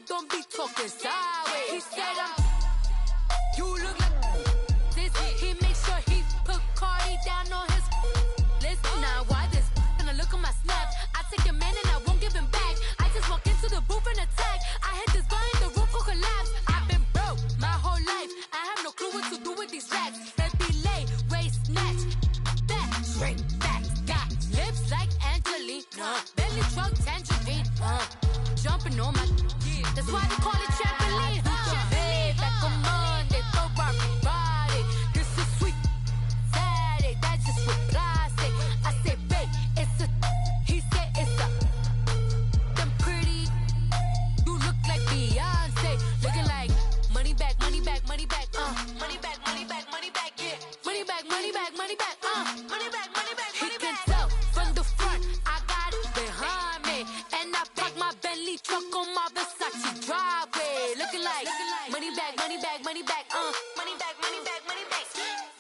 don't be talking sideways. He said you look like this. He makes sure he put Cardi down on his list. Now why this? Gonna look at my snaps. I take your man and I won't give him back. I just walk into the booth and attack. I hit this button, the roof will collapse. I've been broke my whole life. I have no clue what to do with these racks. That delay, waist snatch, back, straight back. Got lips like Angelina, belly truck tangerine. Jumping on my, that's why they call it trampoline. Hey, back on Monday, Ferrari body. This is sweet Saturday, that's just with plastic. I say, babe, it's a, he said it's a, them pretty, you look like Beyonce. Looking like money back, money back, money back, money back, money back, money back, yeah. Money back, money back, money back, money back, money back, money back. He can tell from the front, I got it behind me. And I park my Bentley truck on my Versace driveway. Looking like money back, money back, money back, money back, money back, money back.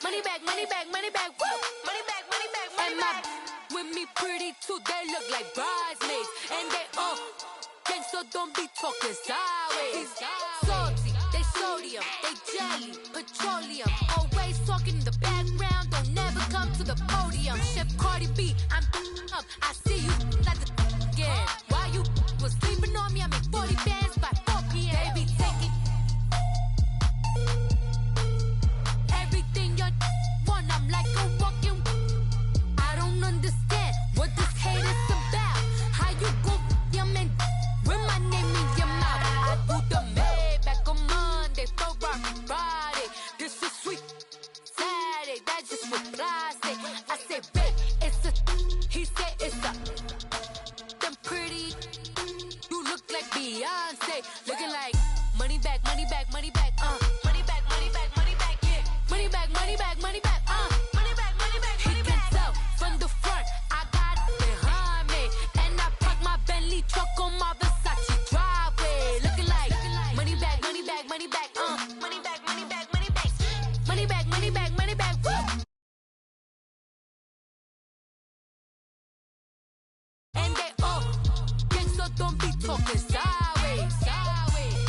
Money back, money back, money back, woo. Money back, money back, money back. And my with me pretty too, they look like bridesmaids. And they all gang, so don't be talking sideways. Salty, they sodium, they jelly, petroleum. Always talking in the background, don't never come to the podium. Chef Cardi B, I'm up, I see you like the again. While you was sleeping on me, I make 40 bands by 4 p.m. They be taking everything you want, I'm like a walking. I don't understand what this hate is about. How you go your man with my name in your mouth? I do the Maybach on Monday, Ferrari Friday. This is sweet Saturday, that's just with plastic. I say, babe, it's a, he said it's a, them pretty, you look like Beyonce. Looking like money back, money back, money back, money back, money back, money back, yeah. Money back, money back, money back, money back, money back, money back. He can tell from the front, I got it behind me. And I park my Bentley truck on my Versace driveway. Looking like money back, money back, money back, money back, money back, money back. Money back, money back, money back, woo. And they all gang, so don't be talking sideways, sideways.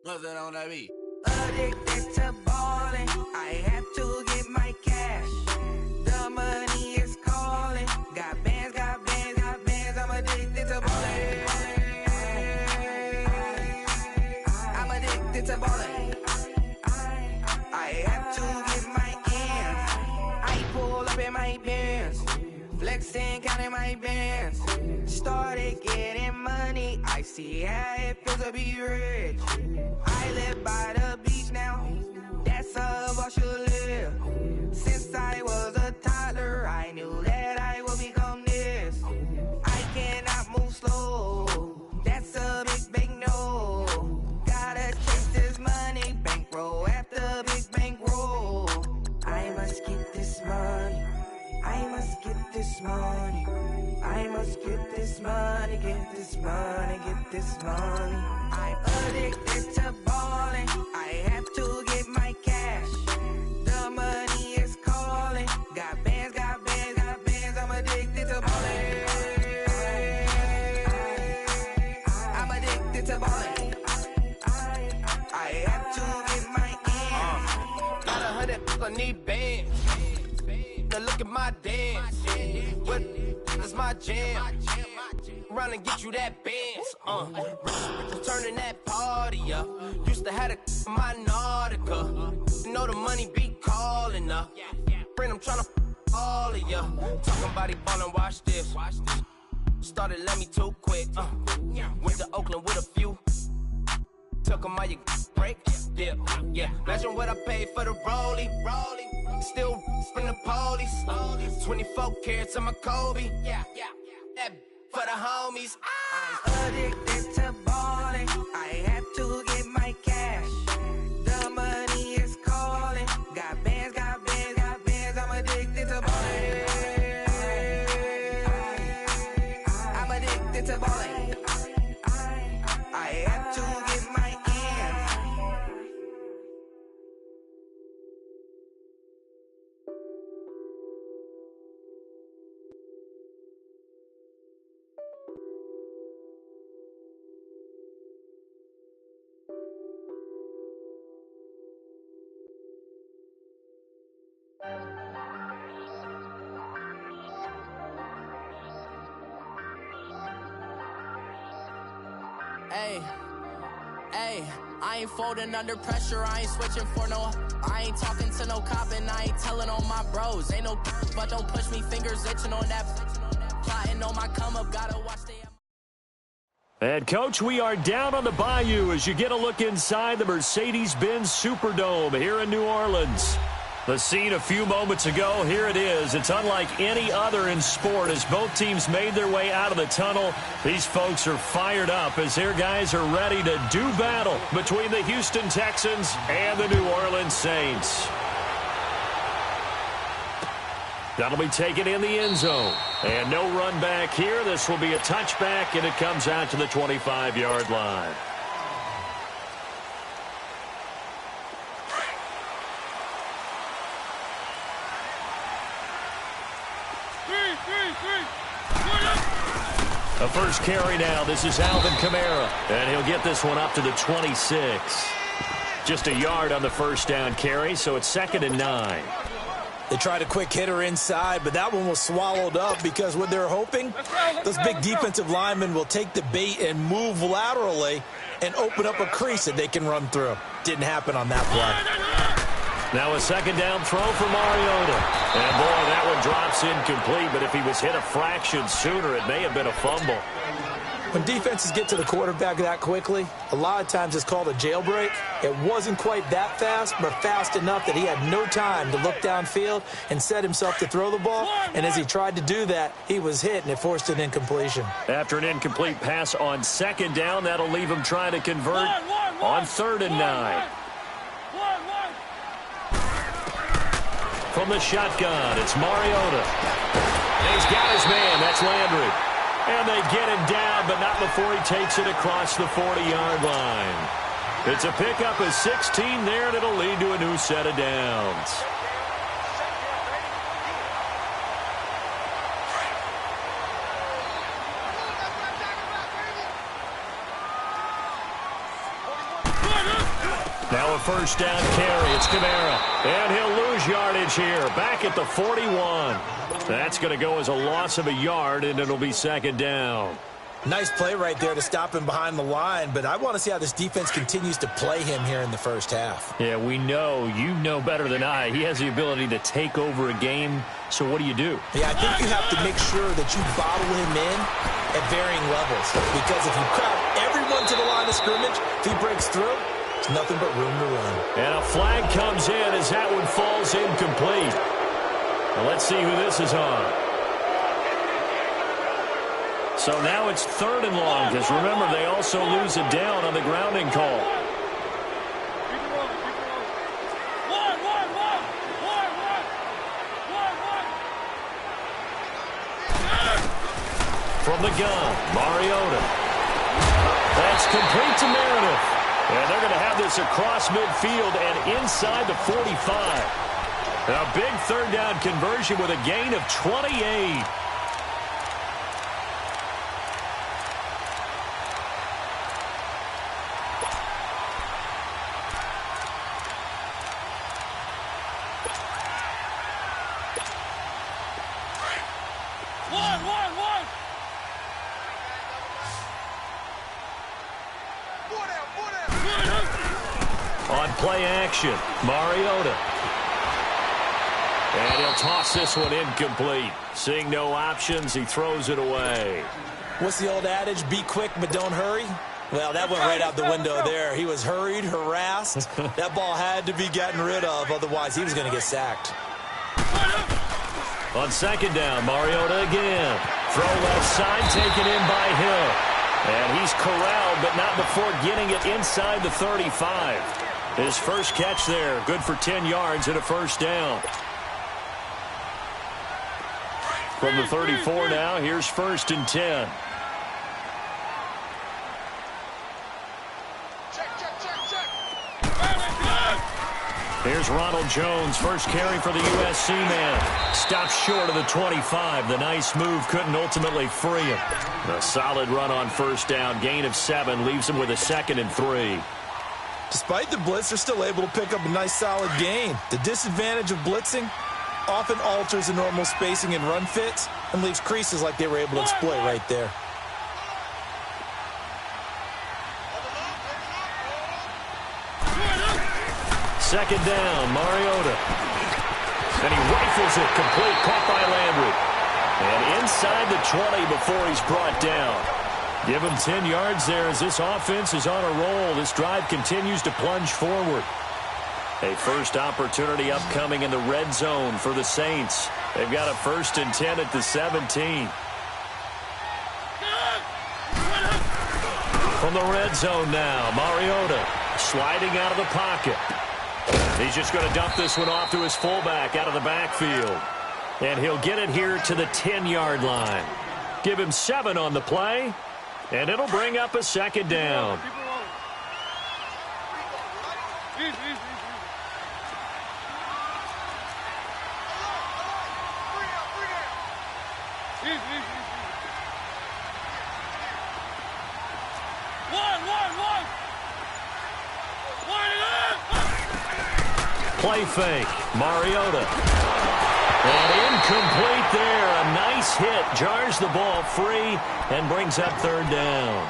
What's that on that beat? Addicted to ballin', I have to get my cash. The money is calling. Got bands, got bands, got bands. I'm addicted to ballin'. I'm addicted to ballin'. I have to get my ends. I pull up in my pants, flexing, counting my bands. Started getting money, I see how it feels to be rich. I live by the beach now, that's how I should live. Since I was a toddler, I knew that I would become this. I cannot move slow, that's a big no. Gotta chase this money, bankroll after big bankroll. I must get this money, I must get this money. I must get this money, get this money, get this money. I'm addicted to ballin', I have to get my cash. The money is calling. Got bands, got bands, got bands. I'm addicted to ballin'. I'm addicted to ballin'. I have to get my ends. Got 100, I need bands. Now look at my dance. What is my jam? Run and get you that bands. Turning that party up. Used to have a my Nautica. You know the money be calling up. Friend, I'm tryna all of ya. Talking about he ballin', watch this. Started let me too quick. Went to Oakland with a few. Took 'em all you break. Yeah. Imagine what I paid for the rollie. Still from the police. 24 carats on my Kobe. That for the homies. I'm addicted to ballin'. I have to get my cash. The money is calling. Hey, I ain't folding under pressure, I ain't switching for no. I ain't talking to no cop and I ain't telling on my bros. Ain't no but don't push me, fingers itching on that. Plotting on my come up, gotta watch the. And, Coach, we are down on the bayou as you get a look inside the Mercedes-Benz Superdome here in New Orleans. The scene a few moments ago, here it is. It's unlike any other in sport as both teams made their way out of the tunnel. These folks are fired up as their guys are ready to do battle between the Houston Texans and the New Orleans Saints. That'll be taken in the end zone. And no run back here. This will be a touchback, and it comes out to the 25-yard line. A first carry now. This is Alvin Kamara. And he'll get this one up to the 26. Just a yard on the first down carry, so it's 2nd and 9. They tried a quick hitter inside, but that one was swallowed up because what they're hoping, those big defensive linemen will take the bait and move laterally and open up a crease that they can run through. Didn't happen on that play. Now a 2nd down throw for Mariota. And, boy, that one drops incomplete, but if he was hit a fraction sooner, it may have been a fumble. When defenses get to the quarterback that quickly, a lot of times it's called a jailbreak. It wasn't quite that fast, but fast enough that he had no time to look downfield and set himself to throw the ball. And as he tried to do that, he was hit, and it forced an incompletion. After an incomplete pass on 2nd down, that'll leave him trying to convert on 3rd and 9. From the shotgun, it's Mariota. He's got his man. That's Landry. And they get him down, but not before he takes it across the 40-yard line. It's a pickup of 16 there, and it'll lead to a new set of downs. Now a first down carry. It's Kamara. And he'll lose yardage here. Back at the 41. That's going to go as a loss of a yard, and it'll be 2nd down. Nice play right there to stop him behind the line, but I want to see how this defense continues to play him here in the first half. Yeah, we know. You know better than I. He has the ability to take over a game, so what do you do? Yeah, I think you have to make sure that you bottle him in at varying levels, because if you crowd everyone to the line of scrimmage, if he breaks through, there's nothing but room to run. And a flag comes in as that one falls incomplete. Well, let's see who this is on. So now it's 3rd and long, because remember, they also lose it down on the grounding call. From the gun, Mariota. That's complete to Meredith. And they're going to have this across midfield and inside the 45. A big 3rd down conversion with a gain of 28. On play action, Mariota. And he'll toss this one incomplete. Seeing no options, he throws it away. What's the old adage? Be quick, but don't hurry. Well, that went right out the window there. He was hurried, harassed. That ball had to be gotten rid of, otherwise he was going to get sacked. On 2nd down, Mariota again. Throw left side, taken in by Hill. And he's corralled, but not before getting it inside the 35. His first catch there, good for 10 yards and a first down. From the 34 now, here's 1st and 10. Here's Ronald Jones, first carry for the USC man. Stops short of the 25. The nice move couldn't ultimately free him. A solid run on first down. Gain of 7 leaves him with a 2nd and 3. Despite the blitz, they're still able to pick up a nice solid gain. The disadvantage of blitzing often alters the normal spacing and run fits and leaves creases like they were able to exploit right there. second down, Mariota. And he rifles it complete, caught by Landry. And inside the 20 before he's brought down. Give him 10 yards there as this offense is on a roll. This drive continues to plunge forward. A first opportunity upcoming in the red zone for the Saints. They've got a 1st and 10 at the 17. From the red zone now, Mariota sliding out of the pocket. He's just going to dump this one off to his fullback out of the backfield. And he'll get it here to the 10-yard line. Give him 7 on the play, and it'll bring up a second down. Play fake, Mariota. And incomplete there. A nice hit. Jars the ball free and brings up 3rd down.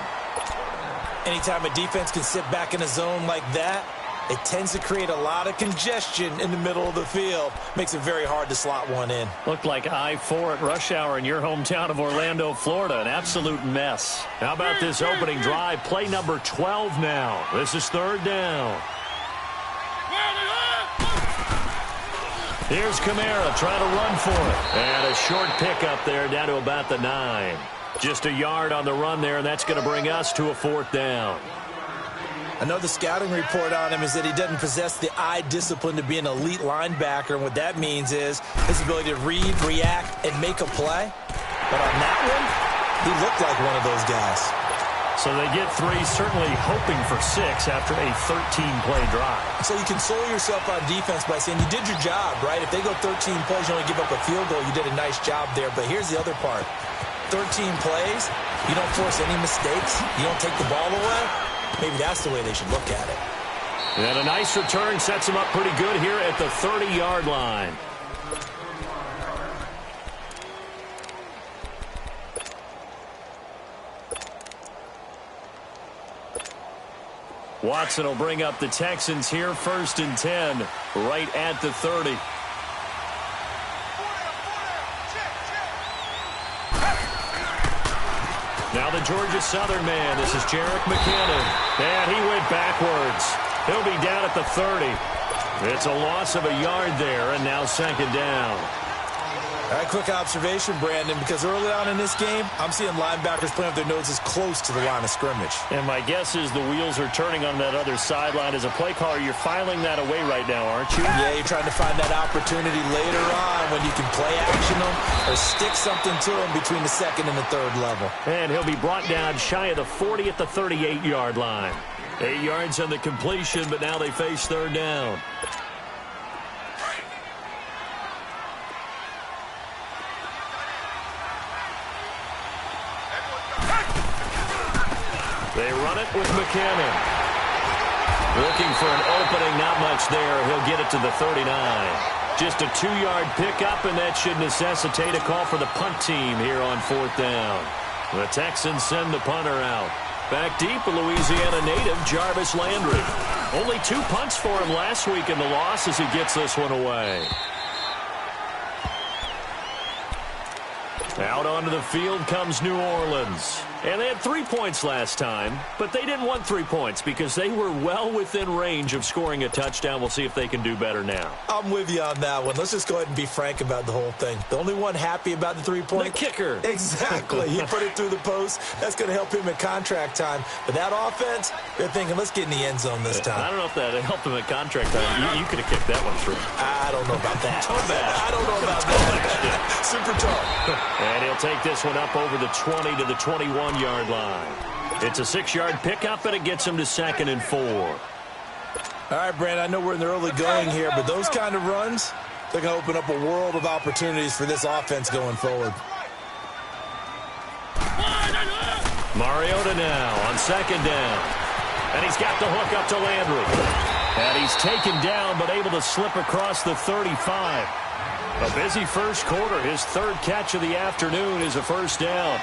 Anytime a defense can sit back in a zone like that, it tends to create a lot of congestion in the middle of the field. Makes it very hard to slot one in. Looked like I-4 at rush hour in your hometown of Orlando, Florida. An absolute mess. How about this opening drive? Play number 12 now. This is 3rd down. Here's Kamara trying to run for it. And a short pickup there down to about the 9. Just a yard on the run there, and that's going to bring us to a 4th down. Another scouting report on him is that he doesn't possess the eye discipline to be an elite linebacker. And what that means is his ability to read, react, and make a play. But on that one, he looked like one of those guys. So they get 3, certainly hoping for 6 after a 13-play drive. So you console yourself on defense by saying you did your job, right? If they go 13 plays, you only give up a field goal, you did a nice job there. But here's the other part. 13 plays, you don't force any mistakes, you don't take the ball away. Maybe that's the way they should look at it. And a nice return sets him up pretty good here at the 30-yard line. Watson will bring up the Texans here, 1st and 10, right at the 30. Now the Georgia Southern man, this is Jerick McKinnon. And he went backwards. He'll be down at the 30. It's a loss of a yard there, and now 2nd down. All right, quick observation, Brandon, because early on in this game, I'm seeing linebackers playing with their noses close to the line of scrimmage. And my guess is the wheels are turning on that other sideline. As a play caller, you're filing that away right now, aren't you? Yeah, you're trying to find that opportunity later on when you can play action them or stick something to them between the 2nd and the 3rd level. And he'll be brought down shy of the 40 at the 38-yard line. 8 yards on the completion, but now they face 3rd down. They run it with McKinnon. Looking for an opening, not much there. He'll get it to the 39. Just a 2-yard pickup, and that should necessitate a call for the punt team here on 4th down. The Texans send the punter out. Back deep, a Louisiana native, Jarvis Landry. Only 2 punts for him last week in the loss as he gets this one away. Out onto the field comes New Orleans. And they had 3 points last time, but they didn't want 3 points because they were well within range of scoring a touchdown. We'll see if they can do better now. I'm with you on that one. Let's just go ahead and be frank about the whole thing. The only one happy about the 3-point? The kicker. Exactly. He put it through the post. That's going to help him at contract time. But that offense, they're thinking, let's get in the end zone this time. I don't know if that helped him at contract time. You could have kicked that one through. I don't know about that. I don't know about that. Super tall. And he'll take this one up over the 20 to the 21-yard line. It's a 6-yard pickup, and it gets him to 2nd and 4. All right, Brandon, I know we're in the early going here, but those kind of runs, they're going to open up a world of opportunities for this offense going forward. Mariota now on 2nd down. And he's got the hook up to Landry. And he's taken down, but able to slip across the 35. A busy first quarter. His 3rd catch of the afternoon is a 1st down.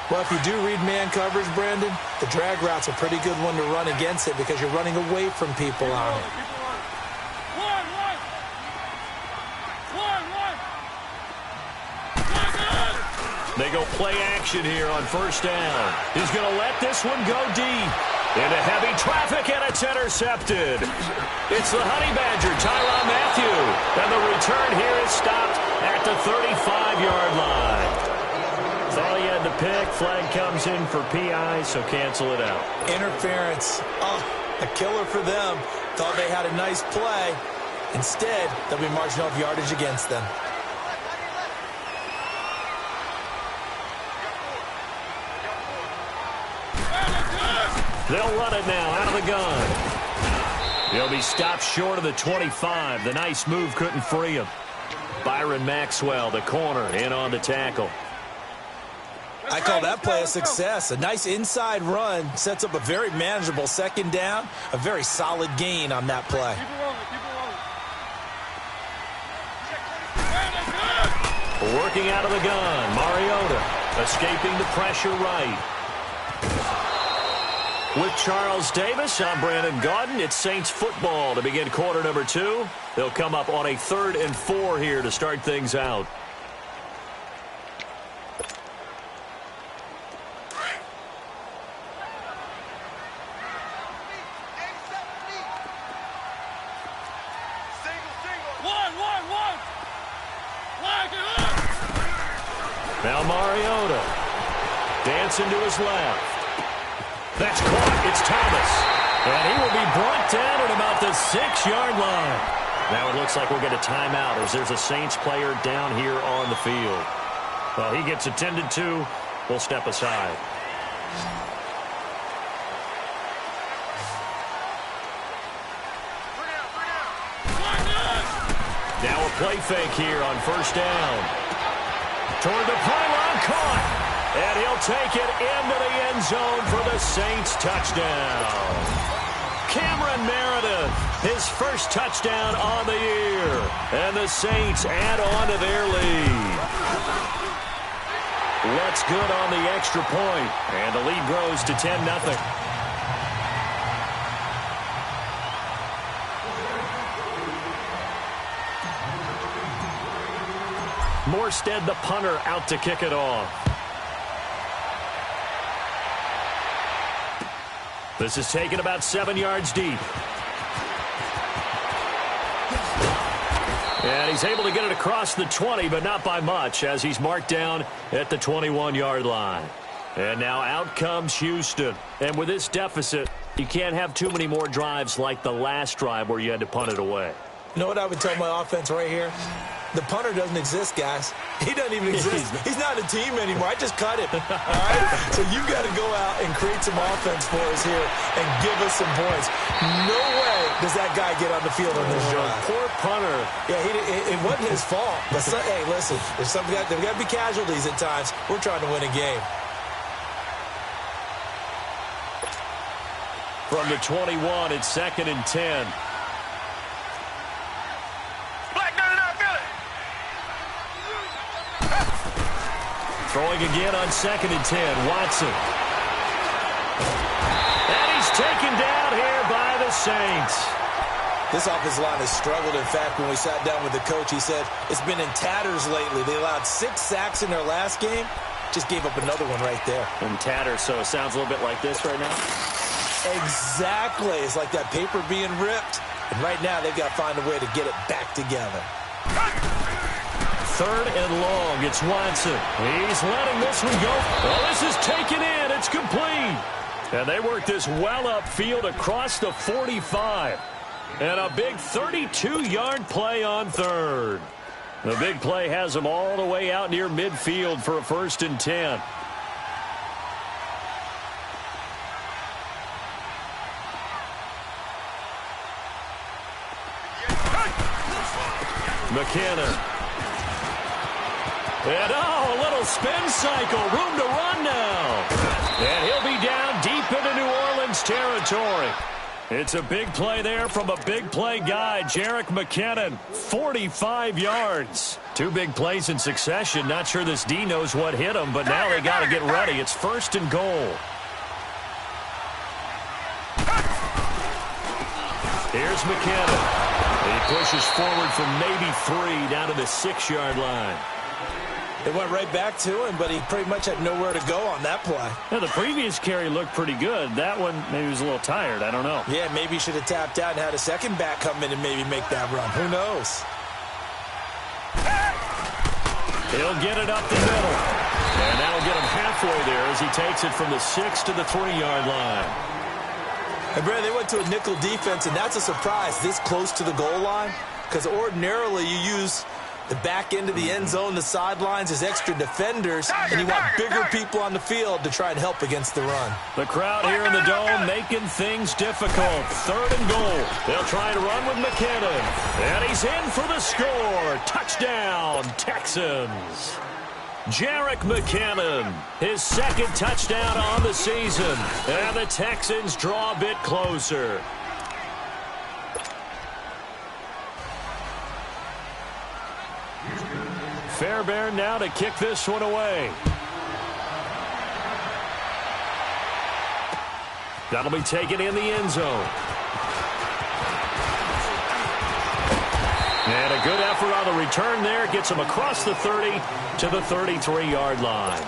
Well, if you do read man coverage, Brandon, the drag route's a pretty good one to run against it because you're running away from people on it. They go play action here on first down. He's going to let this one go deep. Into heavy traffic, and it's intercepted. It's the Honey Badger, Tyrann Mathieu. And the return here is stopped at the 35-yard line. Thought he had the pick. Flag comes in for PI, so cancel it out. Interference. Oh, a killer for them. Thought they had a nice play. Instead, they'll be marching off yardage against them. They'll run it now out of the gun. He'll be stopped short of the 25. The nice move couldn't free him. Byron Maxwell, the corner, in on the tackle. I call that play a success. A nice inside run sets up a very manageable second down. A very solid gain on that play. Working out of the gun, Mariota escaping the pressure right. With Charles Davis, I'm Brandon Gaudin. It's Saints football to begin quarter number 2. They'll come up on a 3rd and 4 here to start things out. Now Mariota dancing to his left. That's caught. It's Thomas. And he will be brought down at about the 6-yard line. Now it looks like we'll get a timeout as there's a Saints player down here on the field. Well, he gets attended to. We'll step aside. Now a play fake here on first down. Toward the pylon, caught. And he'll take it into the end zone for the Saints touchdown. Cameron Meredith, his first touchdown on the year. And the Saints add on to their lead. What's good on the extra point. And the lead grows to 10-0. Morstead, the punter, out to kick it off. This is taken about 7 yards deep. And he's able to get it across the 20, but not by much, as he's marked down at the 21-yard line. And now out comes Houston. And with this deficit, you can't have too many more drives like the last drive where you had to punt it away. You know what I would tell my offense right here? The punter doesn't exist, guys. He doesn't even exist. He's not a team anymore. I just cut him. All right? So you've got to go out and create some offense for us here and give us some points. No way does that guy get on the field on this drive. Poor punter. Yeah, it wasn't his fault. But, hey, listen, there's got to be casualties at times. We're trying to win a game. From the 21, it's 2nd and 10. Throwing again on 2nd and 10, Watson. And he's taken down here by the Saints. This offensive line has struggled. In fact, when we sat down with the coach, he said it's been in tatters lately. They allowed 6 sacks in their last game. Just gave up another one right there. In tatters, so it sounds a little bit like this right now? Exactly. It's like that paper being ripped. And right now, they've got to find a way to get it back together. 3rd and long. It's Watson. He's letting this one go. Well, this is taken in. It's complete. And they work this well upfield across the 45. And a big 32-yard play on 3rd. The big play has them all the way out near midfield for a 1st and 10. McKinnon. And, a little spin cycle. Room to run now. And he'll be down deep into New Orleans territory. It's a big play there from a big play guy, Jerick McKinnon, 45 yards. 2 big plays in succession. Not sure this D knows what hit him, but now they got to get ready. It's 1st and goal. Here's McKinnon. He pushes forward from maybe 3 down to the 6-yard line. It went right back to him, but he pretty much had nowhere to go on that play. Now, the previous carry looked pretty good. That one, maybe he was a little tired. I don't know. Yeah, maybe he should have tapped out and had a second back come in and maybe make that run. Who knows? He'll get it up the middle. And that'll get him halfway there as he takes it from the 6 to the 3-yard line. And, Brad, they went to a nickel defense, and that's a surprise this close to the goal line because ordinarily you use the back end of the end zone, the sidelines as extra defenders, and you want bigger people on the field to try and help against the run. The crowd here in the Dome making things difficult. 3rd and goal. They'll try to run with McKinnon. And he's in for the score. Touchdown, Texans. Jerick McKinnon, his 2nd touchdown on the season. And the Texans draw a bit closer. Fairbairn now to kick this one away. That'll be taken in the end zone. And a good effort on the return there. Gets him across the 30 to the 33-yard line.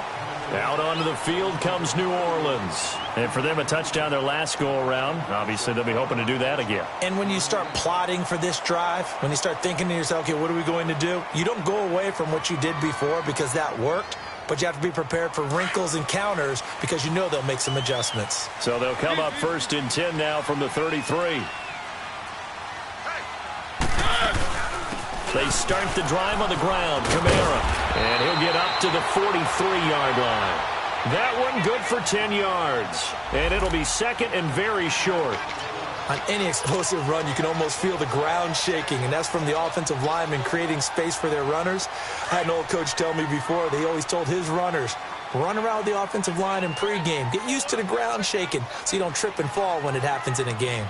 Out onto the field comes New Orleans. And for them, a touchdown their last go-around. Obviously, they'll be hoping to do that again. And when you start plotting for this drive, when you start thinking to yourself, okay, what are we going to do? You don't go away from what you did before because that worked. But you have to be prepared for wrinkles and counters because you know they'll make some adjustments. So they'll come up 1st and 10 now from the 33. They start the drive on the ground. Kamara. And he'll get up to the 43-yard line. That one good for 10 yards. And it'll be 2nd and very short. On any explosive run, you can almost feel the ground shaking, and that's from the offensive linemen creating space for their runners. I had an old coach tell me before, they always told his runners, run around the offensive line in pregame. Get used to the ground shaking so you don't trip and fall when it happens in a game.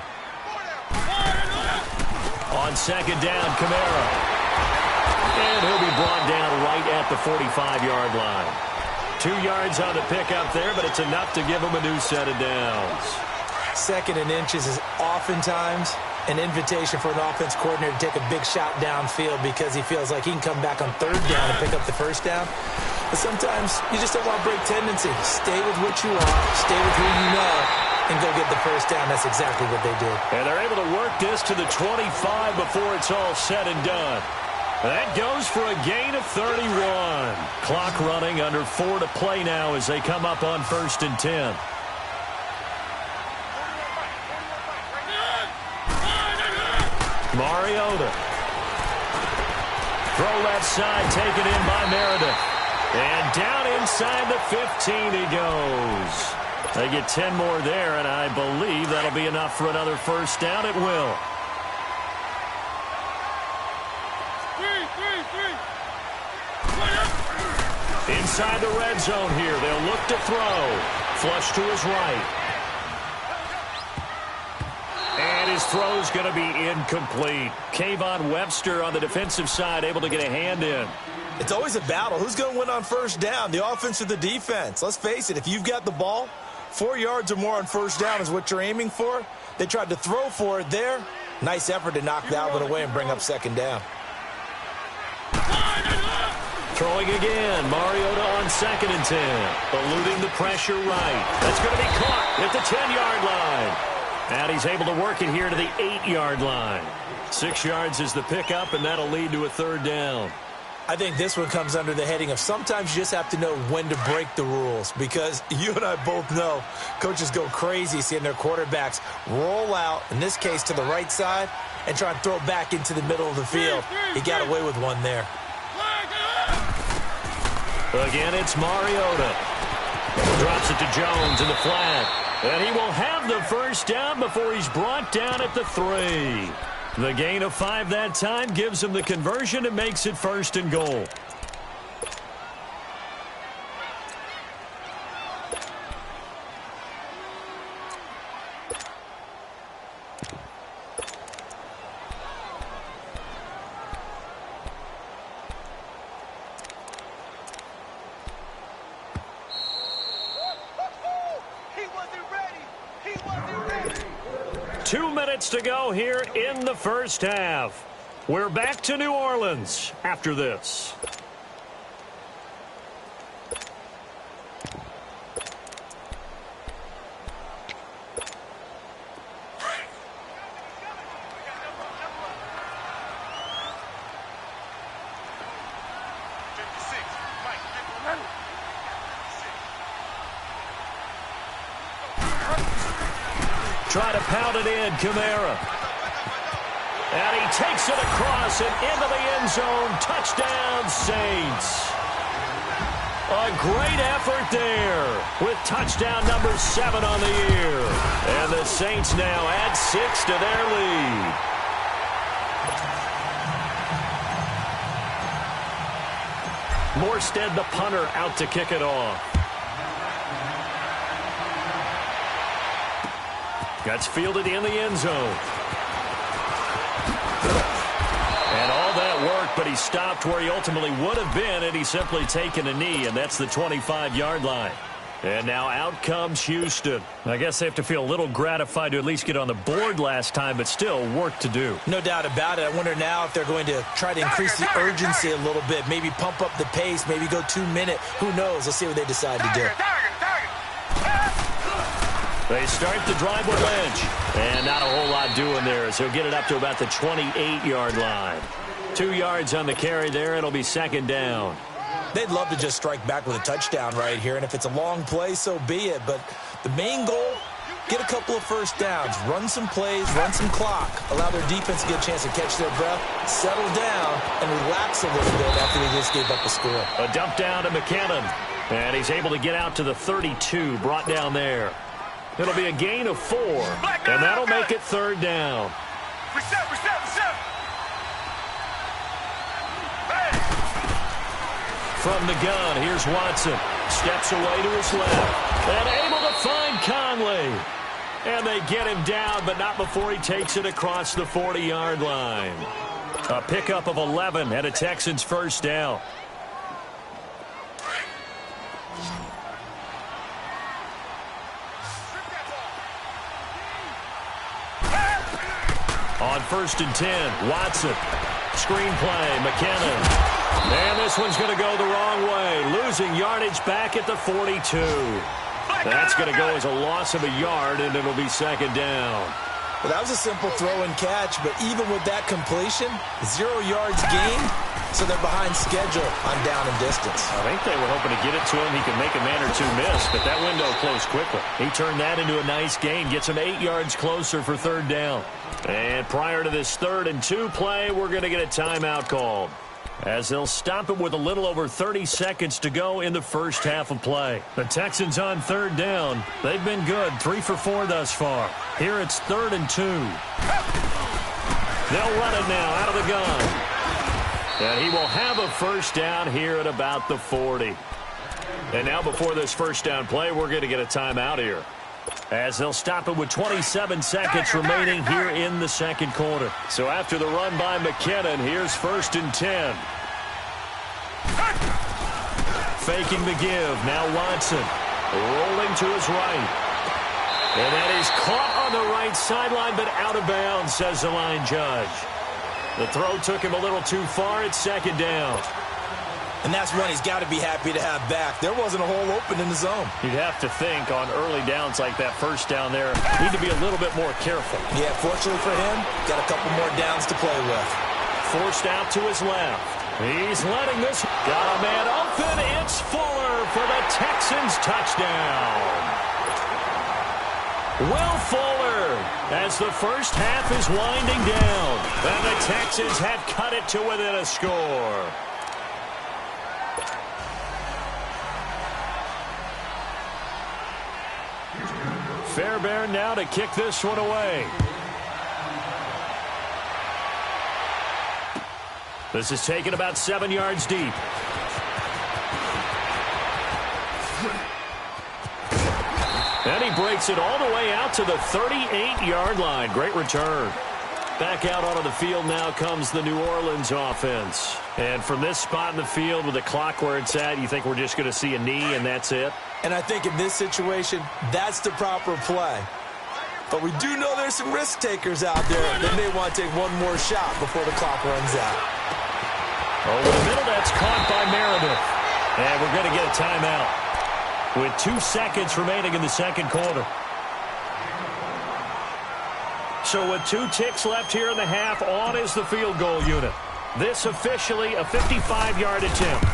On 2nd down, Kamara. And he'll be brought down right at the 45-yard line. 2 yards on the pickup there, but it's enough to give him a new set of downs. 2nd and inches is oftentimes an invitation for an offense coordinator to take a big shot downfield because he feels like he can come back on 3rd down and pick up the 1st down. But sometimes you just don't want to break tendency. Stay with what you are, stay with who you know, and go get the 1st down. That's exactly what they did. And they're able to work this to the 25 before it's all said and done. That goes for a gain of 31. Clock running, under 4 to play now as they come up on 1st and 10. Mariota. Throw left side, taken in by Meredith. And down inside the 15 he goes. They get 10 more there, and I believe that'll be enough for another 1st down. It will. Inside the red zone here. They'll look to throw. Flush to his right. And his throw's going to be incomplete. Kayvon Webster on the defensive side able to get a hand in. It's always a battle. Who's going to win on 1st down, the offense or the defense? Let's face it, if you've got the ball, 4 yards or more on 1st down is what you're aiming for. They tried to throw for it there. Nice effort to knock that one away and bring up 2nd down. Throwing again. Mariota on 2nd and 10. Eluding the pressure right. That's going to be caught at the 10-yard line. And he's able to work it here to the 8-yard line. 6 yards is the pickup, and that'll lead to a 3rd down. I think this one comes under the heading of sometimes you just have to know when to break the rules because you and I both know coaches go crazy seeing their quarterbacks roll out, in this case to the right side, and try and throw back into the middle of the field. He got away with one there. Again, it's Mariota. Drops it to Jones in the flat. And he will have the 1st down before he's brought down at the 3. The gain of 5 that time gives him the conversion and makes it 1st and goal. 2 minutes to go here in the first half. We're back to New Orleans after this. Try to pound it in, Kamara. And he takes it across and into the end zone. Touchdown, Saints. A great effort there with touchdown number 7 on the year. And the Saints now add 6 to their lead. Morstead, the punter, out to kick it off. Gets fielded in the end zone. And all that work, but he stopped where he ultimately would have been, and he's simply taken a knee, and that's the 25-yard line. And now out comes Houston. I guess they have to feel a little gratified to at least get on the board last time, but still work to do. No doubt about it. I wonder now if they're going to try to increase the urgency a little bit, maybe pump up the pace, maybe go 2-minute. Who knows? Let's see what they decide to do. They start the drive with Lynch. And not a whole lot doing there as he'll get it up to about the 28-yard line. 2 yards on the carry there. It'll be second down. They'd love to just strike back with a touchdown right here. And if it's a long play, so be it. But the main goal, get a couple of first downs. Run some plays, run some clock. Allow their defense to get a chance to catch their breath, settle down, and relax a little bit after they just gave up the score. A dump down to McKinnon. And he's able to get out to the 32, brought down there. It'll be a gain of 4, and that'll make it third down. From the gun, here's Watson. Steps away to his left, and able to find Conley. And they get him down, but not before he takes it across the 40-yard line. A pickup of 11 and a Texans first down. On 1st and 10, Watson. Screen play, McKinnon. And this one's going to go the wrong way. Losing yardage back at the 42. That's going to go as a loss of a yard, and it'll be second down. Well, that was a simple throw and catch, but even with that completion, 0 yards gained, so they're behind schedule on down and distance. I think they were hoping to get it to him. He could make a man or two miss, but that window closed quickly. He turned that into a nice gain, gets him 8 yards closer for third down. And prior to this 3rd and 2 play, we're going to get a timeout called, as they'll stop it with a little over 30 seconds to go in the first half of play. The Texans on third down. They've been good, 3 for 4 thus far. Here it's 3rd and 2. They'll run it now out of the gun. And he will have a first down here at about the 40. And now before this first down play, we're going to get a timeout here, as they'll stop it with 27 seconds remaining here in the second quarter. So after the run by McKinnon, here's 1st and 10. Faking the give. Now Watson rolling to his right. And that is caught on the right sideline, but out of bounds, says the line judge. The throw took him a little too far. It's second down. And that's one he's got to be happy to have back. There wasn't a hole open in the zone. You'd have to think on early downs like that first down there, need to be a little bit more careful. Yeah, fortunately for him, got a couple more downs to play with. Forced out to his left. He's letting this. Got a man open. It's Fuller for the Texans touchdown. Will Fuller, as the first half is winding down. And the Texans have cut it to within a score. Fairbairn now to kick this one away. This is taken about 7 yards deep. And he breaks it all the way out to the 38-yard line. Great return. Back out onto the field now comes the New Orleans offense. And from this spot in the field with the clock where it's at, you think we're just going to see a knee and that's it? And I think in this situation, that's the proper play. But we do know there's some risk takers out there that may want to take one more shot before the clock runs out. Over the middle, that's caught by Meredith. And we're going to get a timeout with 2 seconds remaining in the second quarter. So with 2 ticks left here in the half, on is the field goal unit. This officially a 55-yard attempt.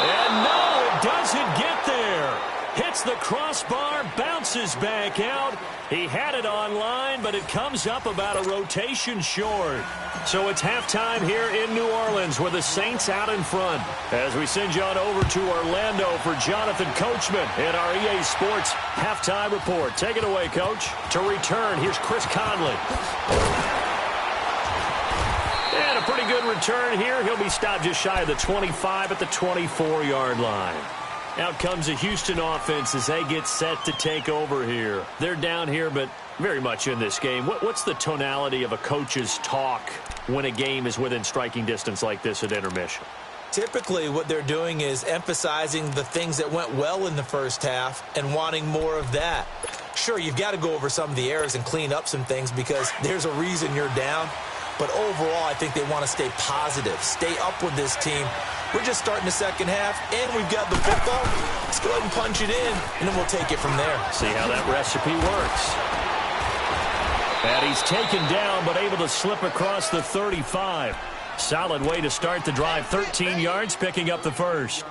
And no, it doesn't get there. Hits the crossbar, bounces back out. He had it online, but it comes up about a rotation short. So it's halftime here in New Orleans with the Saints out in front. As we send you on over to Orlando for Jonathan Coachman in our EA Sports halftime report. Take it away, Coach. To return, here's Chris Conley. And a pretty good return here. He'll be stopped just shy of the 25 at the 24-yard line. Out comes the Houston offense as they get set to take over here. They're down here, but very much in this game. What's the tonality of a coach's talk when a game is within striking distance like this at intermission? Typically, what they're doing is emphasizing the things that went well in the first half and wanting more of that. Sure, you've got to go over some of the errors and clean up some things because there's a reason you're down. But overall, I think they want to stay positive, stay up with this team. We're just starting the second half, and we've got the football. Let's go ahead and punch it in, and then we'll take it from there. See how that recipe works. And he's taken down, but able to slip across the 35. Solid way to start the drive. 13 yards, picking up the first.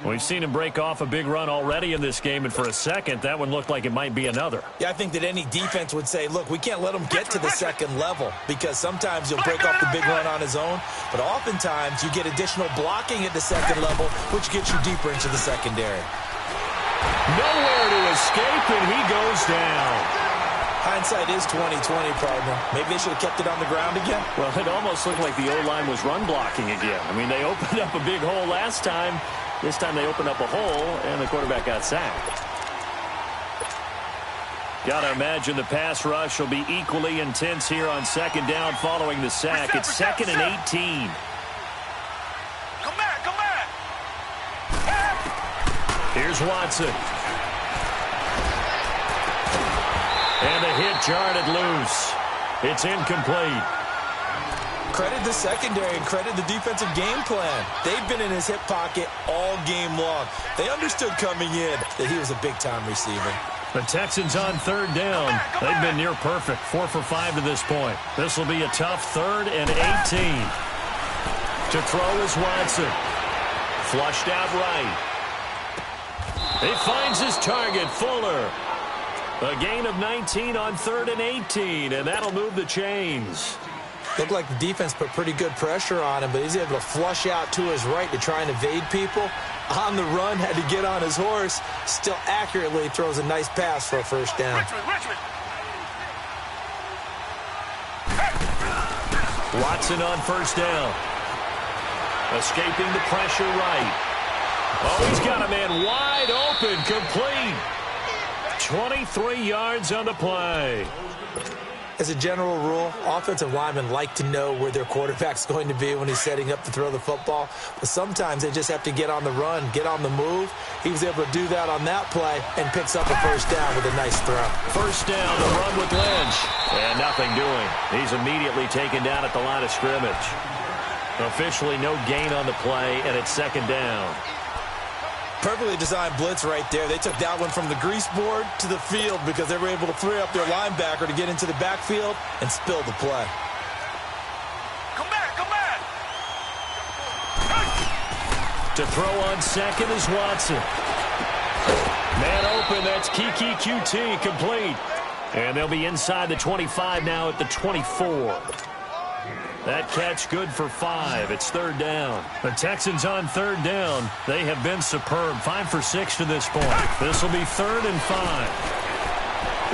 We've seen him break off a big run already in this game, and for a second, that one looked like it might be another. Yeah, I think that any defense would say, look, we can't let him get to the second level because sometimes he'll break off the big run on his own, but oftentimes you get additional blocking at the second level, which gets you deeper into the secondary. Nowhere to escape, and he goes down. Hindsight is 20/20, partner. Maybe they should have kept it on the ground again. Well, it almost looked like the O-line was run blocking again. I mean, they opened up a big hole last time. This time they opened up a hole, and the quarterback got sacked. Got to imagine the pass rush will be equally intense here on second down following the sack. It's second and 18. Come back. Here's Watson. And the hit jarred it loose. It's incomplete. Credit the secondary and credit the defensive game plan. They've been in his hip pocket all game long. They understood coming in that he was a big-time receiver. The Texans on third down. They've been near perfect. 4 for 5 to this point. This will be a tough 3rd and 18. To throw is Watson. Flushed out right. He finds his target, Fuller. A gain of 19 on 3rd and 18, and that'll move the chains. Looked like the defense put pretty good pressure on him, but he's able to flush out to his right to try and evade people. On the run, had to get on his horse. Still accurately throws a nice pass for a first down. Watson on first down. Escaping the pressure right. Oh, he's got a man wide open, complete. 23 yards on the play. As a general rule, offensive linemen like to know where their quarterback's going to be when he's setting up to throw the football. But sometimes they just have to get on the run, get on the move. He was able to do that on that play and picks up a first down with a nice throw. First down, the run with Lynch. And nothing doing. He's immediately taken down at the line of scrimmage. Officially no gain on the play, and it's second down. Perfectly designed blitz right there. They took that one from the grease board to the field because they were able to free up their linebacker to get into the backfield and spill the play. Come back. To throw on second is Watson. Man open, that's Kiki QT, complete. And they'll be inside the 25 now at the 24. That catch good for 5. It's third down. The Texans on third down. They have been superb. 5 for 6 to this point. This will be 3rd and 5.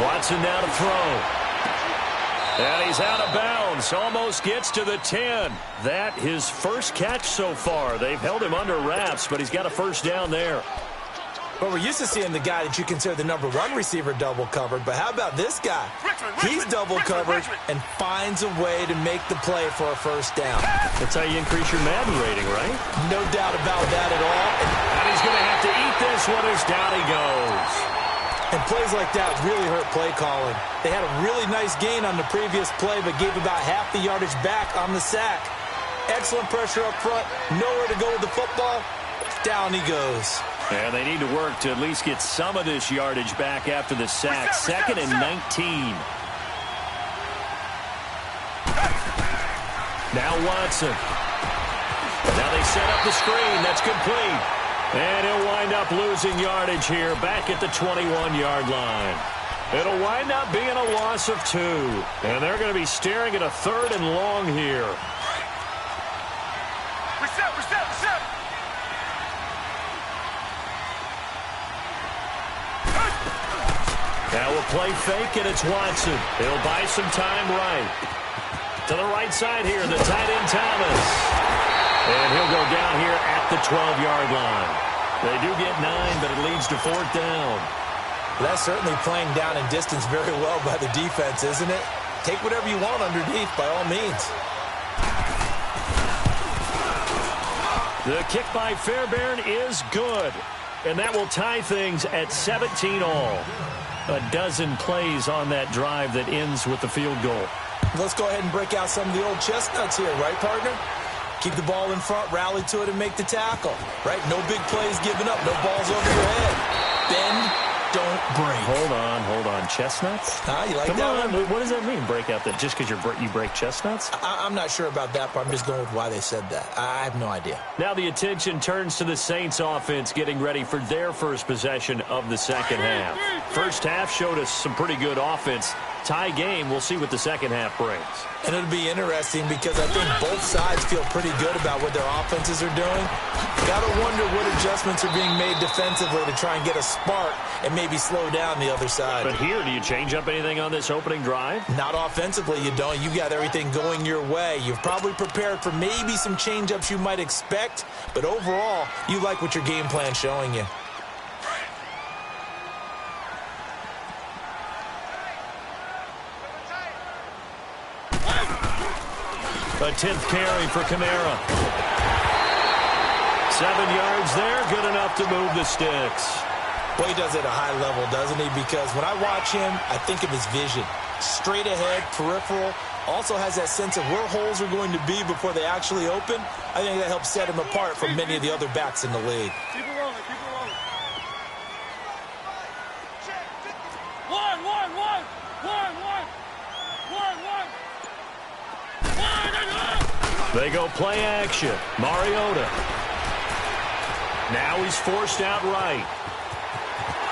Watson now to throw. And he's out of bounds. Almost gets to the 10. That his first catch so far. They've held him under wraps, but he's got a first down there. Well, we're used to seeing the guy that you consider the number 1 receiver double covered, but how about this guy? He's double covered and finds a way to make the play for a first down. That's how you increase your Madden rating, right? No doubt about that at all. And he's going to have have to eat this one as down he goes. And plays like that really hurt play calling. They had a really nice gain on the previous play, but gave about half the yardage back on the sack. Excellent pressure up front. Nowhere to go with the football. Down he goes. And they need to work to at least get some of this yardage back after the sack. 2nd and 19. Now Watson. Now they set up the screen. That's complete. And he'll wind up losing yardage here back at the 21-yard line. It'll wind up being a loss of 2. And they're going to be staring at a 3rd and long here. Reset. Now we'll play fake, and it's Watson. He'll buy some time right. To the right side here, the tight end Thomas. And he'll go down here at the 12-yard line. They do get 9, but it leads to 4th down. That's certainly playing down in distance very well by the defense, isn't it? Take whatever you want underneath, by all means. The kick by Fairbairn is good. And that will tie things at 17 all. A dozen plays on that drive that ends with the field goal. Let's go ahead and break out some of the old chestnuts here, right, partner? Keep the ball in front, rally to it, and make the tackle, right? No big plays given up, no balls over your head. Bend, don't break. Hold on. Chestnuts? You like Come that on. one? What does that mean, break out that just because you break chestnuts? I'm not sure about that, but I'm just going with why they said that. I have no idea. Now the attention turns to the Saints offense getting ready for their first possession of the second half. First half showed us some pretty good offense. Tie game, we'll see what the second half brings. And it'll be interesting because I think both sides feel pretty good about what their offenses are doing. Got to wonder what adjustments are being made defensively to try and get a spark and maybe slow down the other side. But here, do you change up anything on this opening drive? Not offensively, you don't. You got everything going your way. You've probably prepared for maybe some change-ups you might expect, but overall, you like what your game plan's showing you. A 10th carry for Kamara. 7 yards there, good enough to move the sticks. Well, he does it at a high level, doesn't he? Because when I watch him, I think of his vision. Straight ahead, peripheral. Also has that sense of where holes are going to be before they actually open. I think that helps set him apart from many of the other backs in the league. Keep it rolling. They go play action. Mariota. Now he's forced out right.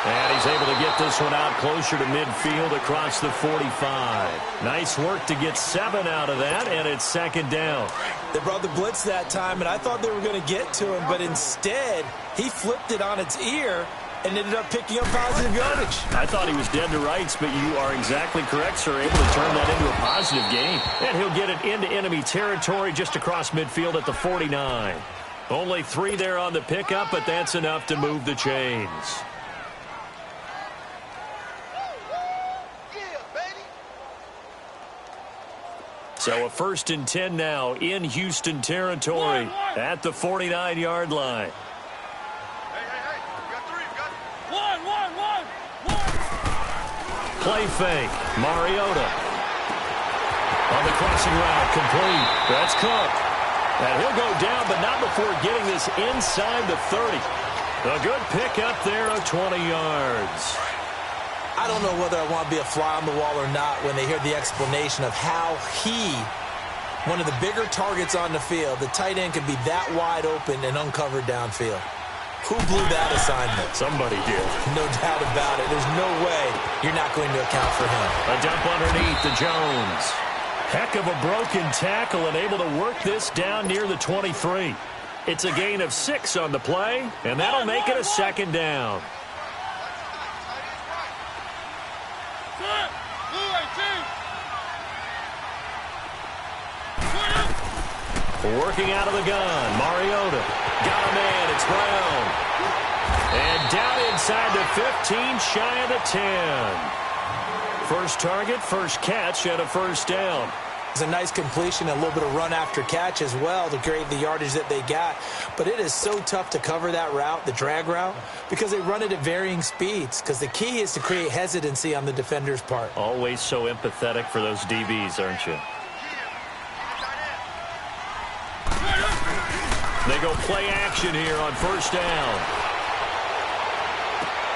And he's able to get this one out closer to midfield across the 45. Nice work to get 7 out of that, and it's 2nd down. They brought the blitz that time, and I thought they were going to get to him, but instead, he flipped it on its ear and ended up picking up positive yardage. I thought he was dead to rights, but you are exactly correct, sir. Able to turn that into a positive gain. And he'll get it into enemy territory just across midfield at the 49. Only 3 there on the pickup, but that's enough to move the chains. So a 1st and 10 now in Houston territory at the 49-yard line. Play fake. Mariota. On the crossing route, complete. That's Cook. And he'll go down, but not before getting this inside the 30. A good pickup there of 20 yards. I don't know whether I want to be a fly on the wall or not when they hear the explanation of how one of the bigger targets on the field, the tight end could be that wide open and uncovered downfield. Who blew that assignment? Somebody did. No doubt about it. There's no way you're not going to account for him. A dump underneath to Jones. Heck of a broken tackle and able to work this down near the 23. It's a gain of 6 on the play, and that'll make it a 2nd down. Working out of the gun, Mariota. Got a man, it's Brown. And down inside the 15, shy of the 10. First target, first catch, and a 1st down. It's a nice completion and a little bit of run after catch as well to create the yardage that they got. But it is so tough to cover that route, the drag route, because they run it at varying speeds. Because the key is to create hesitancy on the defender's part. Always so empathetic for those DBs, aren't you? They go play action here on first down.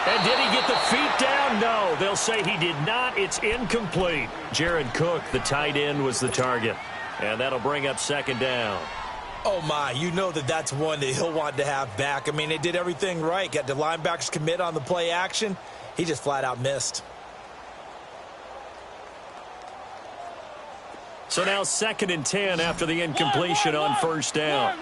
And did he get the feet down? No, they'll say he did not. It's incomplete. Jared Cook, the tight end, was the target. And that'll bring up second down. Oh, my. You know that's one that he'll want to have back. I mean, they did everything right. Got the linebackers commit on the play action. He just flat out missed. So now 2nd and 10 after the incompletion on first down.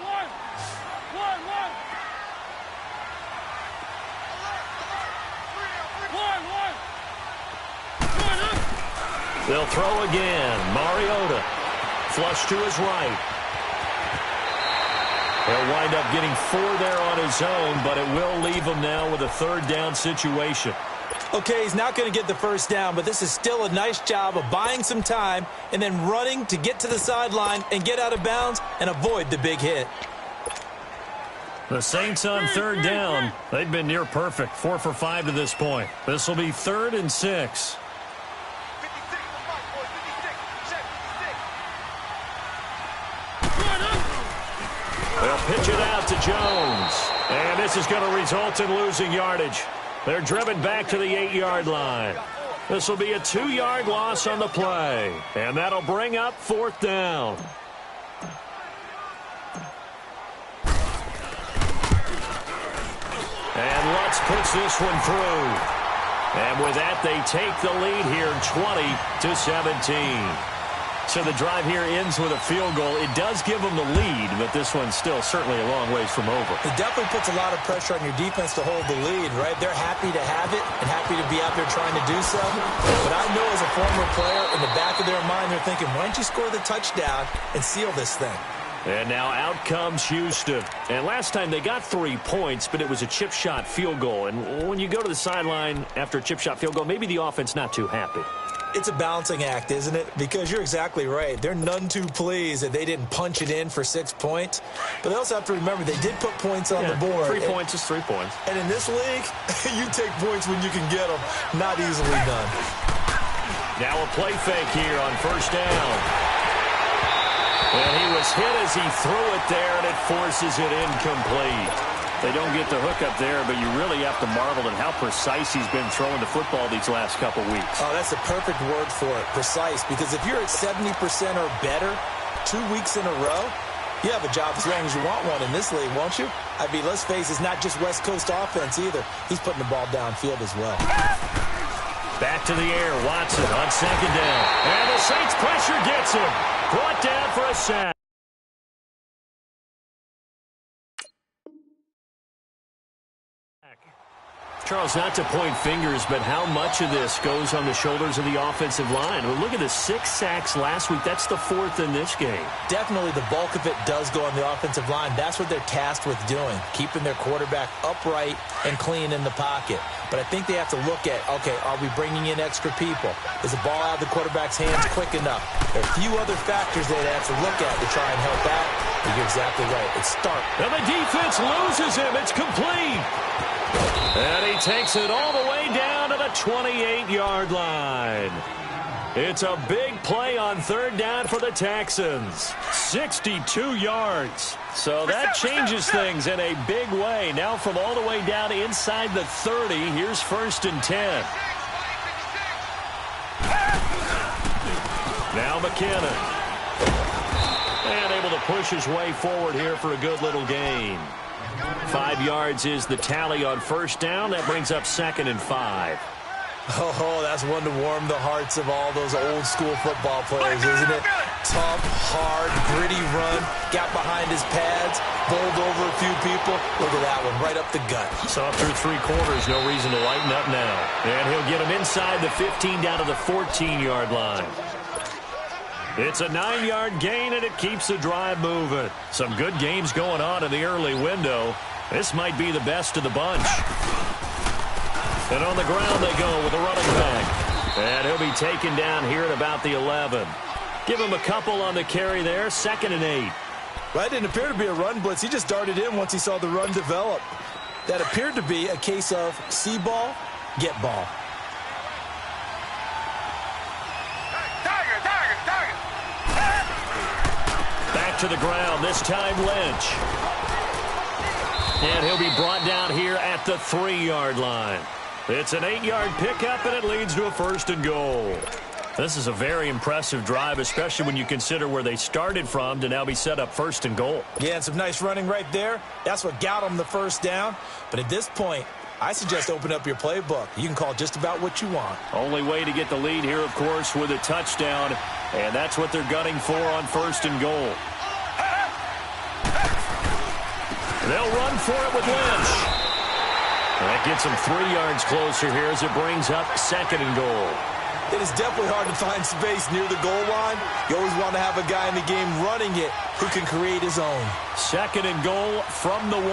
They'll throw again. Mariota. Flush to his right. He'll wind up getting 4 there on his own, but it will leave him now with a 3rd down situation. Okay, he's not going to get the first down, but this is still a nice job of buying some time and then running to get to the sideline and get out of bounds and avoid the big hit. The Saints on 3rd down. They've been near perfect. 4 for 5 to this point. This will be 3rd and 6. They'll pitch it out to Jones. And this is going to result in losing yardage. They're driven back to the 8-yard line. This will be a 2-yard loss on the play. And that'll bring up 4th down. And Lutz puts this one through. And with that, they take the lead here 20-17. So the drive here ends with a field goal. It does give them the lead, but this one's still certainly a long ways from over. It definitely puts a lot of pressure on your defense to hold the lead, right? They're happy to have it and happy to be out there trying to do so. But I know as a former player, in the back of their mind, they're thinking, why don't you score the touchdown and seal this thing? And now out comes Houston. And last time they got 3 points, but it was a chip shot field goal. And when you go to the sideline after a chip shot field goal, maybe the offense not too happy. It's a balancing act, isn't it? Because you're exactly right. They're none too pleased that they didn't punch it in for 6 points. But they also have to remember they did put points on the board. 3 points is 3 points. And in this league, you take points when you can get them. Not easily done. Now a play fake here on first down. And he was hit as he threw it there, and it forces it incomplete. They don't get the hook up there, but you really have to marvel at how precise he's been throwing the football these last couple weeks. Oh, that's the perfect word for it, precise. Because if you're at 70% or better 2 weeks in a row, you have a job as long as you want one in this league, won't you? I mean, let's face it, it's not just West Coast offense either. He's putting the ball downfield as well. Back to the air, Watson on second down. And the Saints pressure gets him. Brought down for a sack. Charles, not to point fingers, but how much of this goes on the shoulders of the offensive line? Well, look at the 6 sacks last week. That's the 4th in this game. Definitely the bulk of it does go on the offensive line. That's what they're tasked with doing, keeping their quarterback upright and clean in the pocket. But I think they have to look at, okay, are we bringing in extra people? Is the ball out of the quarterback's hands quick enough? There are a few other factors they'd have to look at to try and help out. But you're exactly right. It's stark. And the defense loses him. It's complete. And he takes it all the way down to the 28-yard line. It's a big play on 3rd down for the Texans. 62 yards. So that changes things in a big way. Now from all the way down inside the 30, here's 1st and 10. Now McKinnon. And able to push his way forward here for a good little gain. 5 yards is the tally on first down. That brings up 2nd and 5. Oh, that's one to warm the hearts of all those old school football players, isn't it? Tough, hard, gritty run. Got behind his pads, bowled over a few people. Look at that one, right up the gut. So through 3 quarters, no reason to lighten up now. And he'll get him inside the 15 down to the 14-yard line. It's a 9-yard gain, and it keeps the drive moving. Some good games going on in the early window. This might be the best of the bunch. And on the ground they go with the running back. And he'll be taken down here at about the 11. Give him a couple on the carry there. 2nd and 8. Well, that didn't appear to be a run blitz. He just darted in once he saw the run develop. That appeared to be a case of see ball, get ball. Back to the ground, this time Lynch. And he'll be brought down here at the 3-yard line. It's an 8-yard pickup, and it leads to a 1st and goal. This is a very impressive drive, especially when you consider where they started from to now be set up 1st and goal. Yeah, and some nice running right there. That's what got them the 1st down. But at this point, I suggest open up your playbook. You can call just about what you want. Only way to get the lead here, of course, with a touchdown. And that's what they're gunning for on 1st and goal. They'll run for it with Lynch. That gets them 3 yards closer here as it brings up 2nd and goal. It is definitely hard to find space near the goal line. You always want to have a guy in the game running it who can create his own. 2nd and goal from the 1.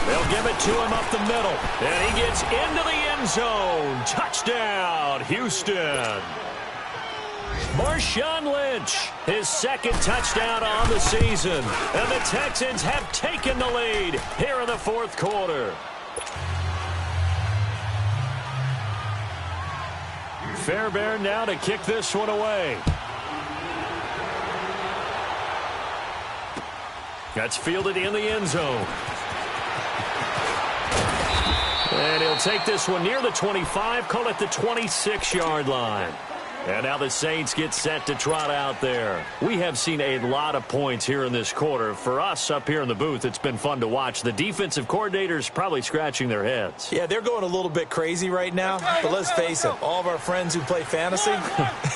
They'll give it to him up the middle. And he gets into the end zone. Touchdown, Houston. Marshawn Lynch, his 2nd touchdown on the season. And the Texans have taken the lead here in the 4th quarter. Fairbairn now to kick this one away. That's fielded in the end zone. And he'll take this one near the 25, call it the 26-yard line. And now the Saints get set to trot out there. We have seen a lot of points here in this quarter. For us up here in the booth, it's been fun to watch. The defensive coordinators probably scratching their heads. Yeah, they're going a little bit crazy right now. But let's face it, all of our friends who play fantasy,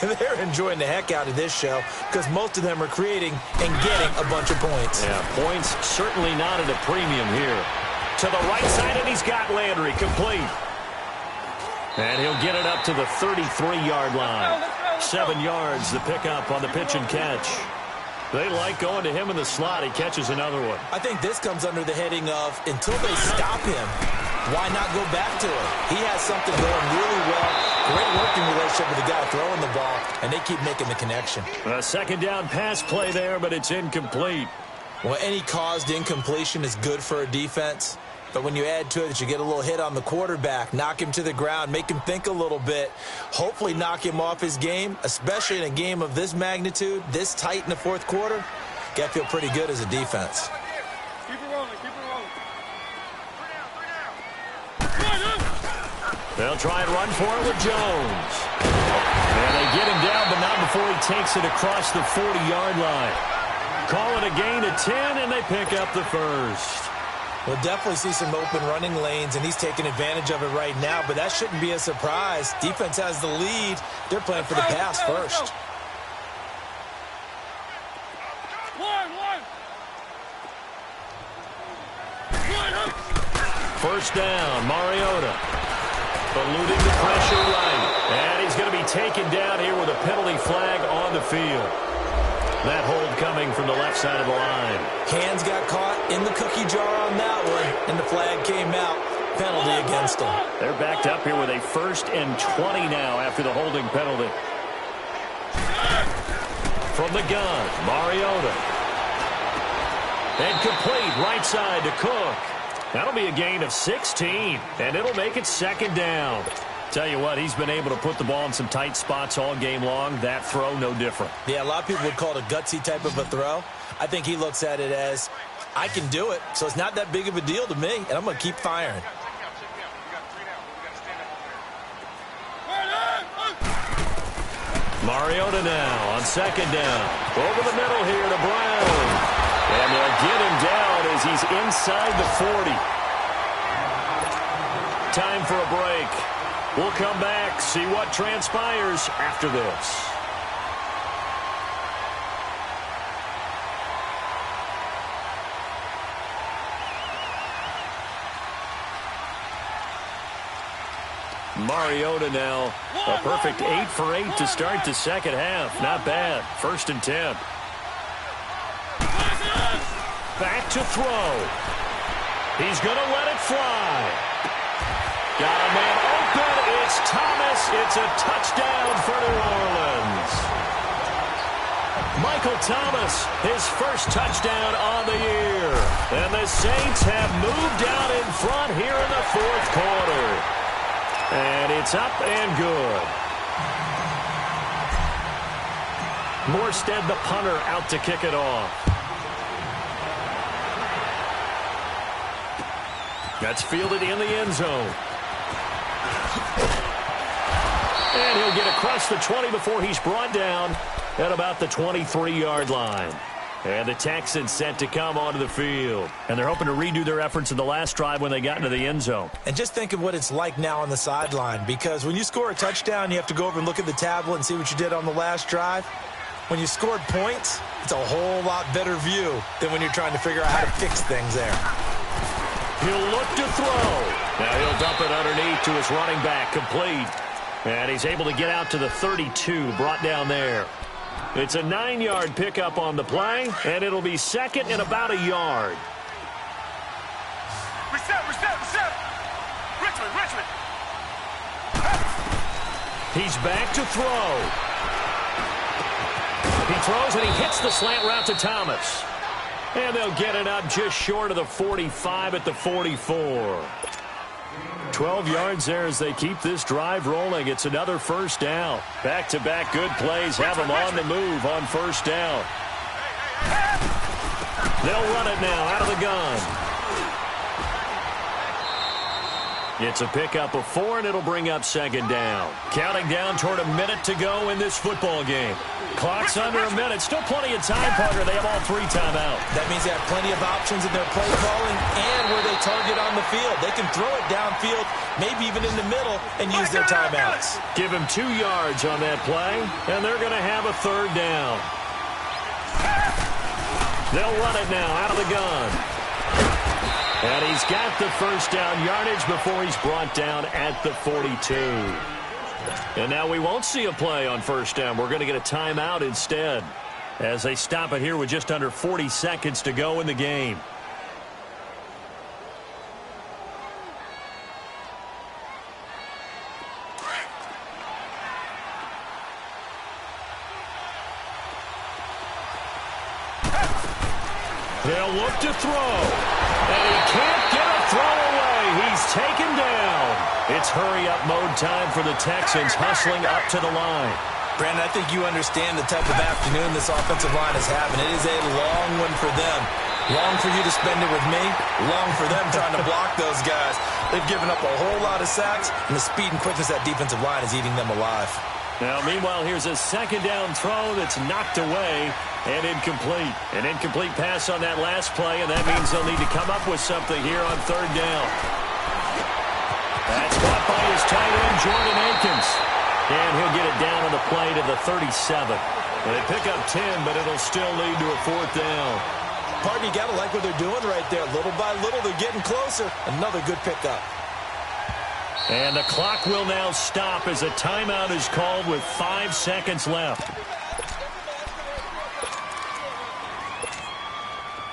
they're enjoying the heck out of this show because most of them are creating and getting a bunch of points. Yeah, points certainly not at a premium here. To the right side, and he's got Landry complete. And he'll get it up to the 33-yard line. 7 yards, the pickup on the pitch and catch. They like going to him in the slot. He catches another one. I think this comes under the heading of until they stop him, why not go back to him? He has something going really well. Great working relationship with the guy throwing the ball, and they keep making the connection. A 2nd down pass play there, but it's incomplete. Well, any caused incompletion is good for a defense. But when you add to it that you get a little hit on the quarterback, knock him to the ground, make him think a little bit, hopefully knock him off his game, especially in a game of this magnitude, this tight in the 4th quarter, got to feel pretty good as a defense. Keep it rolling, keep it rolling. They'll try and run for it with Jones. And they get him down, but not before he takes it across the 40-yard line. Call it a gain of 10, and they pick up the 1st. We'll definitely see some open running lanes, and he's taking advantage of it right now, but that shouldn't be a surprise. Defense has the lead. They're playing for the pass first. First down, Mariota. Eluding the pressure right. And he's going to be taken down here with a penalty flag on the field. That hold coming from the left side of the line. Hands got caught in the cookie jar on that one, and the flag came out. Penalty against them. They're backed up here with a 1st and 20 now after the holding penalty. From the gun, Mariota. And complete right side to Cook. That'll be a gain of 16, and it'll make it 2nd down. Tell you what, he's been able to put the ball in some tight spots all game long. That throw, no different. Yeah, a lot of people would call it a gutsy type of a throw. I think he looks at it as, I can do it, so it's not that big of a deal to me, and I'm going to keep firing. Mariota now on 2nd down. Over the middle here to Brown. And they'll get him down as he's inside the 40. Time for a break. We'll come back, see what transpires after this. Mariota now, a perfect 8 for 8 to start the 2nd half. Not bad. 1st and 10. Back to throw. He's going to let it fly. Got a man open. It's Thomas. It's a touchdown for New Orleans. Michael Thomas, his first touchdown on the year. And the Saints have moved out in front here in the fourth quarter. And it's up and good. Morstead, the punter, out to kick it off. That's fielded in the end zone. And he'll get across the 20 before he's brought down at about the 23-yard line. And the Texans set to come onto the field. And they're hoping to redo their efforts in the last drive when they got into the end zone. And just think of what it's like now on the sideline, because when you score a touchdown, you have to go over and look at the tablet and see what you did on the last drive. When you scored points, it's a whole lot better view than when you're trying to figure out how to fix things there. He'll look to throw. Now he'll dump it underneath to his running back, complete. And he's able to get out to the 32, brought down there. It's a 9-yard pickup on the play, and it'll be second and about a yard. Reset. Richmond. He's back to throw. He throws and he hits the slant route to Thomas. And they'll get it up just short of the 45 at the 44. 12 yards there as they keep this drive rolling. It's another first down. Back-to-back good plays have them on the move on first down. They'll run it now out of the gun. It's a pickup of 4, and it'll bring up second down. Counting down toward a minute to go in this football game. Clock's under a minute. Still plenty of time, Parker. They have all 3 timeouts. That means they have plenty of options in their play calling and where they target on the field. They can throw it downfield, maybe even in the middle, and use their timeouts. Give him 2 yards on that play, and they're going to have a third down. They'll run it now out of the gun. And he's got the first down yardage before he's brought down at the 42. And now we won't see a play on first down. We're going to get a timeout instead as they stop it here with just under 40 seconds to go in the game. They'll look to throw. And he can't get a throw away. He's taken down. It's hurry-up mode time for the Texans, hustling up to the line. Brandon, I think you understand the type of afternoon this offensive line is having. It is a long one for them. Long for you to spend it with me. Long for them trying to block those guys. They've given up a whole lot of sacks, and the speed and quickness of that defensive line is eating them alive. Now, meanwhile, here's a second down throw that's knocked away and incomplete. An incomplete pass on that last play, and that means they'll need to come up with something here on third down. That's caught by his tight end, Jordan Akins. And he'll get it down on the play to the 37. And they pick up 10, but it'll still lead to a fourth down. Pardon, you got to like what they're doing right there. Little by little, they're getting closer. Another good pickup. And the clock will now stop as a timeout is called with 5 seconds left.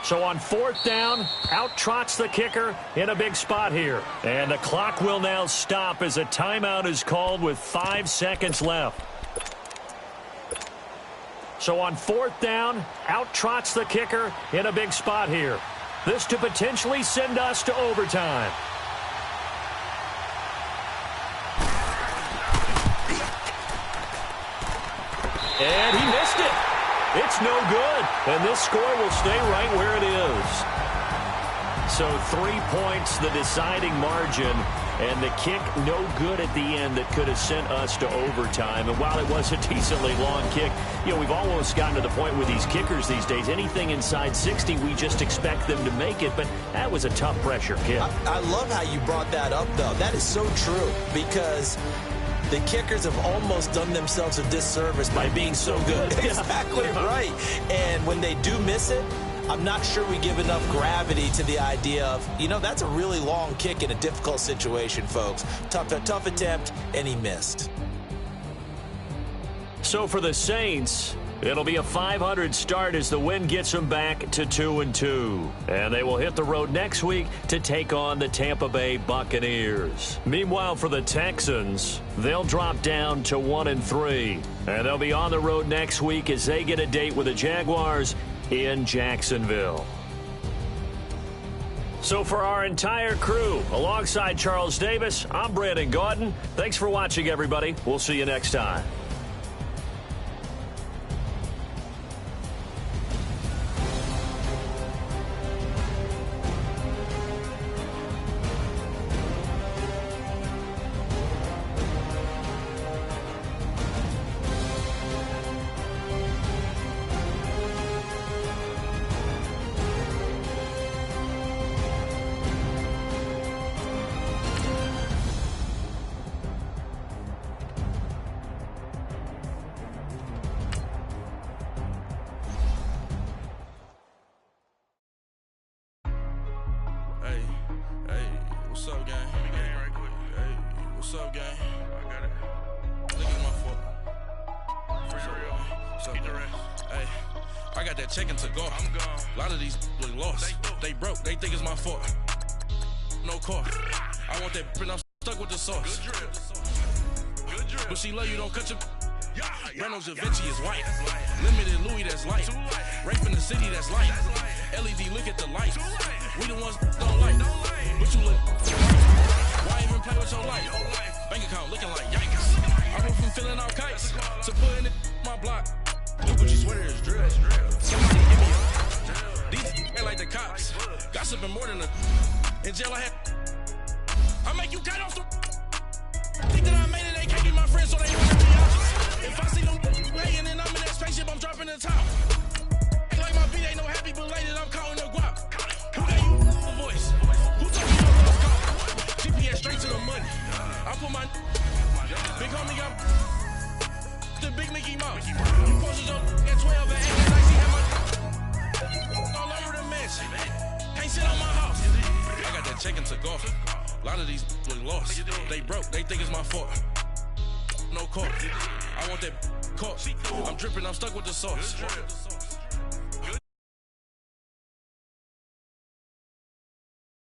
So on fourth down, out trots the kicker in a big spot here. And the clock will now stop as a timeout is called with 5 seconds left. So on fourth down, out trots the kicker in a big spot here. This to potentially send us to overtime. And he missed it. It's no good. And this score will stay right where it is. So 3 points, the deciding margin. And the kick no good at the end that could have sent us to overtime. And while it was a decently long kick, you know, we've almost gotten to the point with these kickers these days. Anything inside 60, we just expect them to make it. But that was a tough pressure kick. I love how you brought that up, though. That is so true because the kickers have almost done themselves a disservice by being so good. Exactly right. And when they do miss it, I'm not sure we give enough gravity to the idea of, you know, that's a really long kick in a difficult situation, folks. Tough attempt, and he missed. So for the Saints, It'll be a .500 start as the win gets them back to 2-2. And they will hit the road next week to take on the Tampa Bay Buccaneers. Meanwhile, for the Texans, they'll drop down to 1-3. And they'll be on the road next week as they get a date with the Jaguars in Jacksonville. So for our entire crew, alongside Charles Davis, I'm Brandon Gaudin. Thanks for watching, everybody. We'll see you next time. What's up, gang? Let me get in right quick. Hey, what's up, gang? I got it. Look at my fault. For real. What's up, keep the rest. Hey, I got that check into golf. I'm gone. A lot of these look lost. They broke. They think it's my fault. No car. I want that print. I'm stuck with the sauce. Good drip. Good drip. But she love you, don't cut your... Reynolds Da Vinci is white. Limited Louis, that's light. Rape in the city, that's light. LED, look at the lights. We the ones don't like. But you look. Why even play with your life? Bank account looking like yikes. I went from filling out kites to putting it my block. Look what you sweater is drill. Somebody give me a. These act like the cops. Gossiping more than a. In jail I had. I make you cut off the. Think that I made it, they can't be my friends, so they want to be out. If I see them hating and I'm in that spaceship, I'm dropping the top. Ain't like my beat ain't no happy belated, I'm calling the guap. Who gave you a voice? Who told you your love call? GPS straight to the money. I put my big homie up the big Mickey Mouse. You posted your at 12 and 8 and I see how my all over the mansion. Can't sit on my house. I got that check into golf. A lot of these look lost. They broke, they think it's my fault. No car. I want that car. I'm dripping, I'm stuck with the sauce.